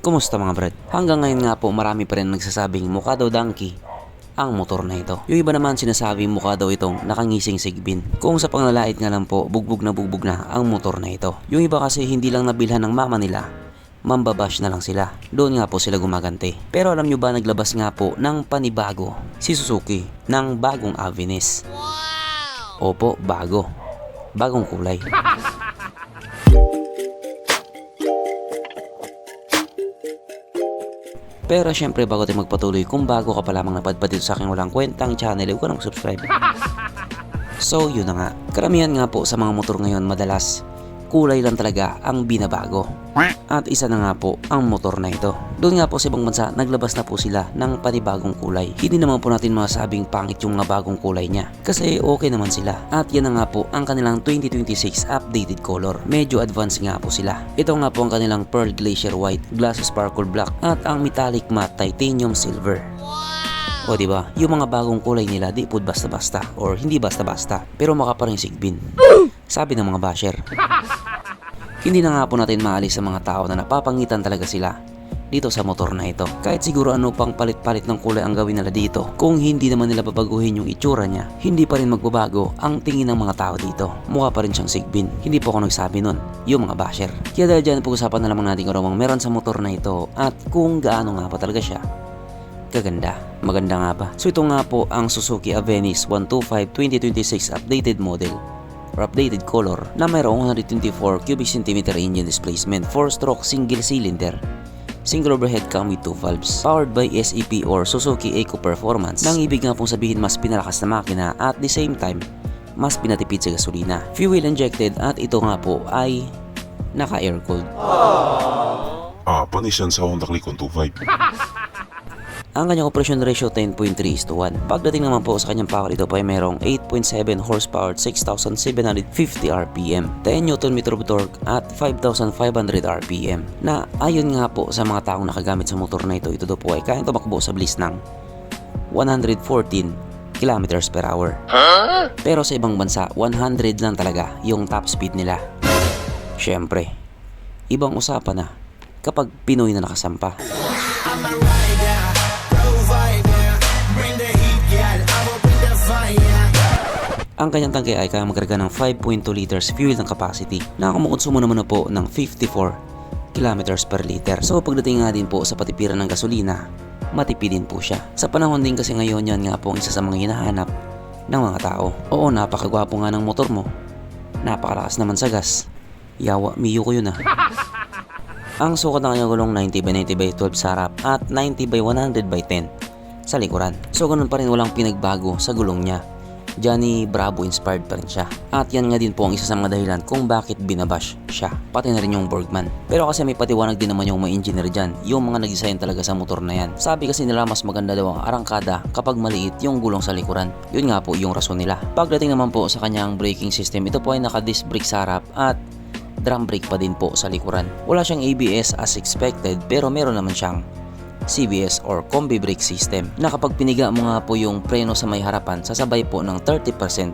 Kumusta mga brad? Hanggang ngayon nga po marami pa rin nagsasabing mukha daw donkey ang motor na ito. Yung iba naman sinasabing mukha daw itong nakangising sigbin. Kung sa panglalait nga lang po, bugbog na ang motor na ito. Yung iba kasi hindi lang nabilhan ng mama nila, mambabash na lang sila. Doon nga po sila gumaganti. Pero alam nyo ba, naglabas nga po ng panibago si Suzuki ng bagong Avensis. Opo, bagong kulay. Pero syempre, bago tayo magpatuloy, kung bago ka pa lamang napadpad dito sa aking walang kwentang channel, huwag ka nang subscribe. So yun na nga, karamihan nga po sa mga motor ngayon madalas kulay lang talaga ang binabago. At isa na nga po ang motor na ito. Doon nga po sa ibang bansa, naglabas na po sila ng panibagong kulay. Hindi naman po natin masasabing pangit yung mga bagong kulay niya, kasi okay naman sila. At yan na nga po ang kanilang 2026 updated color. Medyo advanced nga po sila. Ito nga po ang kanilang Pearl Glacier White, Glass Sparkle Black, at ang Metallic Matte Titanium Silver. O diba, yung mga bagong kulay nila di po basta-basta, or hindi basta-basta, pero makaparing sigbin, sabi ng mga basher. Hindi na nga po natin maalis sa mga tao na napapangitan talaga sila dito sa motor na ito. Kahit siguro ano pang palit-palit ng kulay ang gawin nila dito, kung hindi naman nila babaguhin yung itsura niya, hindi pa rin magbabago ang tingin ng mga tao dito. Mukha pa rin siyang sigbin. Hindi po ako nagsabi nun, yung mga basher. Kaya dahil dyan, pag-usapan na lamang natin kung anong meron sa motor na ito at kung gaano nga pa talaga siya kaganda. Maganda nga ba? So ito nga po ang Suzuki Avensis 125 2026 updated model or updated color na mayroong 124 cubic centimeter engine displacement, 4-stroke single cylinder, single overhead cam with 2 valves, powered by SEP or Suzuki Eco Performance. Nang ibig nga pong sabihin, mas pinalakas na makina at the same time mas pinatipid sa gasolina. Fuel injected at ito nga po ay naka-air cooled. Panis yan sa Honda Click 125. Ang kanyang operation ratio 10.3:1. Pagdating naman po sa kanyang power, ito po ay mayroong 8.7 horsepower at 6,750 RPM, 10 Nm of torque at 5,500 RPM, na ayon nga po sa mga taong nakagamit sa motor na ito daw po ay kayang tumakbo sa bilis ng 114 km/h. Pero sa ibang bansa, 100 lang talaga yung top speed nila. Syempre, ibang usapan na kapag Pinoy na nakasampa. Ang kanyang tangke ay kaya magkarga ng 5.2 liters fuel ng capacity na kumukonsumo naman na po ng 54 kilometers per liter. So pagdating nga din po sa patipiran ng gasolina, matipid din po siya. Sa panahon din kasi ngayon, yan nga po ang isa sa mga hinahanap ng mga tao. Oo, napakagwapo nga ng motor mo, napakalakas naman sa gas. Yawa, miyo ko yun ah. Ang sukat ng kanyang gulong 90/90/12 sa harap at 90/100/10 sa likuran. So ganun pa rin, walang pinagbago sa gulong niya. Johnny Bravo inspired pa rin siya. At yan nga din po ang isa sa mga dahilan kung bakit binabash siya, pati na rin yung Bergman. Pero kasi may patiwanag din naman yung mga engineer dyan, yung mga nag-design talaga sa motor na yan. Sabi kasi nila mas maganda daw ang arangkada kapag maliit yung gulong sa likuran. Yun nga po yung rason nila. Pagdating naman po sa kanyang braking system, ito po ay naka-disc brake sa harap at drum brake pa din po sa likuran. Wala siyang ABS as expected, pero meron naman siyang CBS or Combi Brake System na kapag piniga mo nga po yung preno sa may harapan, sasabay po ng 30%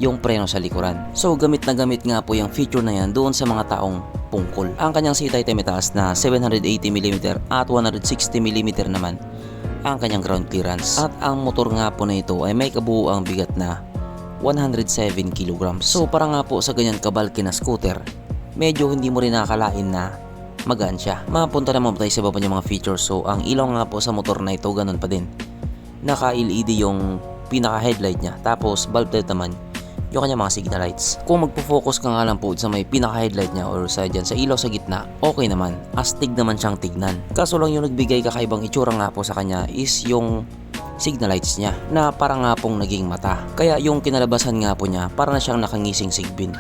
yung preno sa likuran. So gamit na gamit nga po yung feature na yan doon sa mga taong pungkol. Ang kanyang seat height ay mataas na 780mm at 160mm naman ang kanyang ground clearance. At ang motor nga po na ito ay may kabuuang bigat na 107 kg. So para nga po sa ganyan kabalki na scooter, medyo hindi mo rin nakakalain na magaan siya. Mapunta naman tayo sa baba niya mga features. So ang ilaw nga po sa motor na ito, ganun pa din. Naka-LED yung pinaka-headlight niya. Tapos bulb light naman yung kanya mga signal lights. Kung magpo-focus ka nga lang po sa may pinaka-headlight niya or sa dyan, sa ilaw sa gitna, okay naman. Astig naman siyang tignan. Kaso lang yung nagbigay kakaibang itsura nga po sa kanya is yung signal lights niya na parang nga pong naging mata. Kaya yung kinalabasan nga po niya, parang na siyang nakangising sigbin.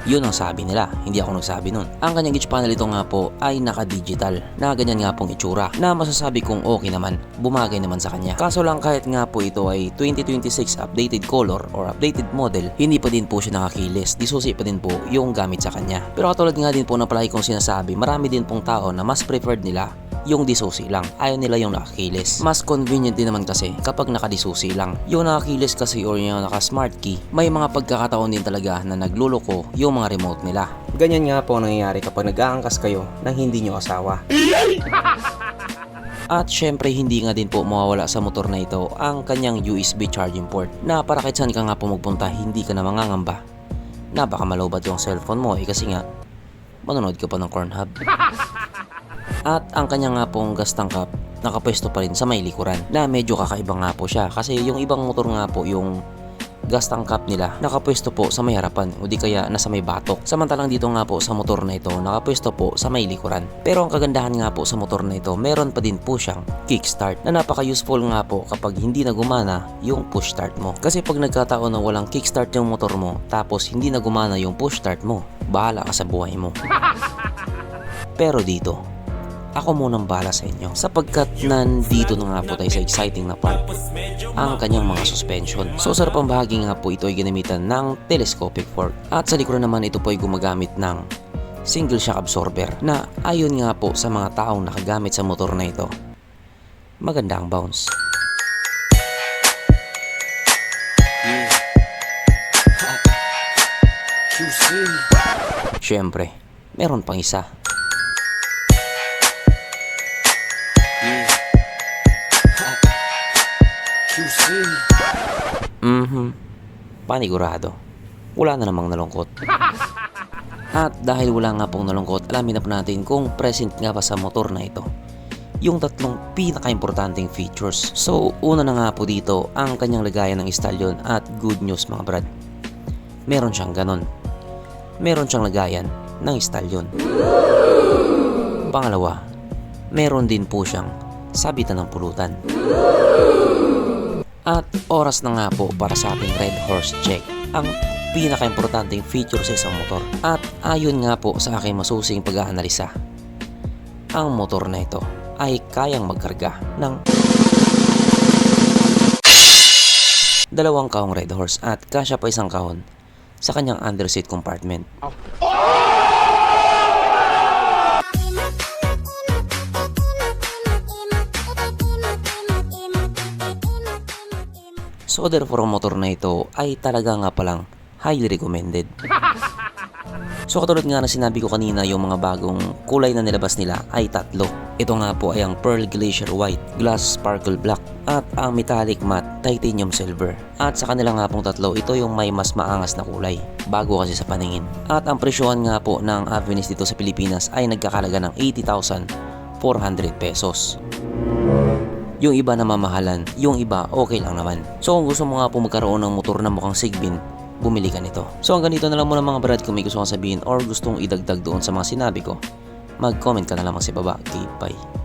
Yun ang sabi nila, hindi ako nagsabi nun. Ang kanyang gauge panel ito nga po ay naka-digital na ganyan nga pong itsura na masasabi kong okay naman, bumagay naman sa kanya. Kaso lang kahit nga po ito ay 2026 updated color or updated model, hindi pa din po siya nakakilis. Disusi pa din po yung gamit sa kanya. Pero katulad nga din po na palagi kong sinasabi, marami din pong tao na mas preferred nila yung disusi lang. Ayaw nila yung nakakilis. Mas convenient din naman kasi kapag nakadisusi lang. Yung nakakilis kasi or yung naka-smart key, may mga pagkakataon din talaga na nagluloko yung mga remote nila. Ganyan nga po ang nangyayari kapag nag-aangkas kayo ng hindi nyo asawa. At syempre hindi nga din po mawawala sa motor na ito ang kanyang USB charging port na para kahit saan ka nga po magpunta hindi ka na mangangamba na baka malobat yung cellphone mo kasi nga manonood ka pa ng Pornhub. At ang kanya nga pong gas tank cap nakapwesto pa rin sa may likuran na medyo kakaiba nga po siya kasi yung ibang motor nga po yung gas tank cap nila nakapwesto po sa may harapan o di kaya nasa may batok. Samantalang dito nga po sa motor na ito nakapwesto po sa may likuran. Pero ang kagandahan nga po sa motor na ito meron pa din po siyang kickstart na napaka-useful nga po kapag hindi na gumana yung push start mo. Kasi pag nagkataon na walang kickstart yung motor mo tapos hindi na gumana yung push start mo, bahala ka sa buhay mo. Pero dito ako munang bahala sa inyo sapagkat nandito na nga po tayo sa exciting na part, ang kanyang mga suspension. So sa harapang bahagi nga po ito ay ginamitan ng telescopic fork at sa likuran naman ito po ay gumagamit ng single shock absorber na ayon nga po sa mga taong nakagamit sa motor na ito, maganda ang bounce. Syempre, meron pang isa. Panigurado. Wala na namang nalungkot. At dahil wala nga pong nalungkot, alamin na po natin kung present nga ba sa motor na ito yung tatlong pinaka-importanting features. So, una na nga po dito ang kanyang lagayan ng stallion at good news mga brad. Meron siyang ganon. Meron siyang lagayan ng stallion. Pangalawa, meron din po siyang sabitan ng pulutan. At oras na nga po para sa ating Red Horse Check, ang pinaka-importanting feature sa isang motor. At ayon nga po sa aking masusing pag-aanalisa, ang motor na ito ay kayang magkarga ng 2 kahong Red Horse at kasya pa isang kahon sa kanyang underseat compartment. So therefore ang motor na ito ay talaga nga palang highly recommended. So katulad nga na sinabi ko kanina, yung mga bagong kulay na nilabas nila ay tatlo. Ito nga po ay ang Pearl Glacier White, Glass Sparkle Black at ang Metallic Matte Titanium Silver. At sa kanila nga pong tatlo, ito yung may mas maangas na kulay, bago kasi sa paningin. At ang presyohan nga po ng Avenis dito sa Pilipinas ay nagkakalaga ng 80,400 pesos. Yung iba na mamahalan, yung iba okay lang naman. So kung gusto mo nga po magkaroon ng motor na mukhang Sigbin, bumili ka nito. So hanggang dito na lang muna mga brad. Kung may gusto kang sabihin or gustong idagdag doon sa mga sinabi ko, mag-comment ka na lamang sa baba. Okay, bye.